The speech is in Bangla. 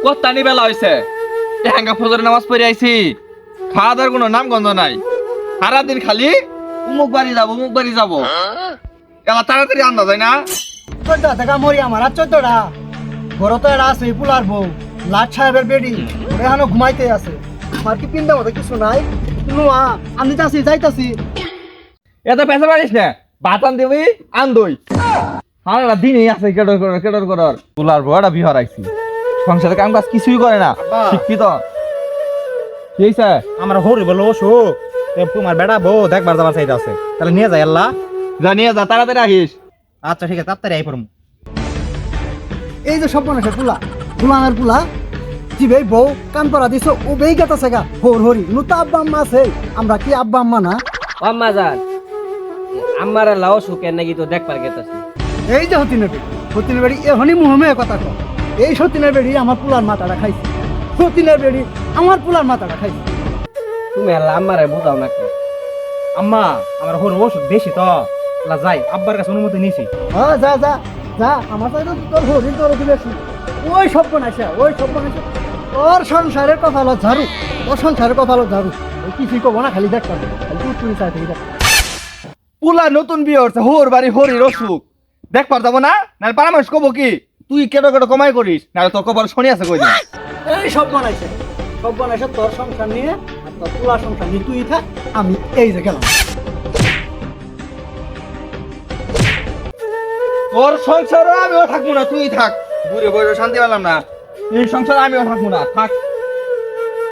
কত্তানি বেলা হয়েছে হ্যাঙ্গা ফজরের নামাজ পড়ে আইছি, খাওয়া দাওয়ার কোনো নাম গন্ধ নাই। সারাদিন খালি উমুক বাড়ি যাবো উমুক বাড়ি যাবো, এবার তাড়াতাড়ি আন্দা যায় না। 14 টাকা মরি আমার আর 14টা ঘর তো এরা আছে পুলার বউ লাট সাহেবের বেডি এখানে ঘুমাইতে আছে। আমার কি পিন্ডা মতো কিছু নাই। নোয়া আমি যাচ্ছি যাইতাছি। এত পেশা পারিস না, বাতান দিবি আন্দই সারা দিনই আছে কেডর করার পোলার বড় বিহার আইছি, সংসারে কাম কাজ কিছুই করে না, শিক্ষিত কি হইছে? আমার হরি বলো অসুখ তোমার বেড়া বউ দেখবার যাবার চাইতে আছে, তাহলে নিয়ে যাই আল্লাহ। জানিয়ে যা, তাড়াতাড়ি আহিস। আচ্ছা ঠিক আছে, তাড়াতাড়ি আই পড়ম। এই যে সব মানুষের পুলা পুলানের পুলা জিবে বউ কান পরা দিছ ও বেই গেতাছে গা হোর হরি নু তো আব্বা আম্মা আছে। আমরা কি আব্বা আম্মা না? আম্মা যান আমার লাও সুখের নাকি তো দেখবার গেতাছি। এই যে হতিনের বেড়ি এখনই মুহমে কথা কয়। এই সতীনের বেড়ি আমার পুলার মাথাটা খাইছে, সতীনের বেড়ি আমার পুলার মাথাটা খাইছে। তুমি আল্লাহ আম্মারে বুঝাও নাকি? আম্মা আমার হরি অসুখ বেশি তো, আল্লাহ যাই আব্বার কাছে অনুমতি নিয়েছি। হ্যাঁ যা যা যা, আমার সাথে তোর হরিণ তোর দিবেছি। ওই সব বানাইছে তোর সংসারের কথা হলো ঝাড়ু, তোর সংসারের কথা হলো ঝাড়ু। ওই কিছুই কব না, খালি দেখতে হবে, খালি তুই চাই থেকে দেখ। পুলা নতুন বিয়ে হচ্ছে, হোর বাড়ি হরির অসুখ দেখবার যাবো না, নাহলে পরামর্শ কব কি তুই কেটো কমাই করিস, নাহলে তোর কপাল শনি আছে কই দিন। এই সব বানাইছে তোর সংসার নিয়ে, আর তোর পুরা সংসার নিয়ে তুই থাক, আমি এই যে গেলাম। তোর সংসারও আমিও থাকবো না, তুই থাক। বুড়ে বইরে শান্তি পেলাম না, এই সংসার আমিও থাকবো না, থাক।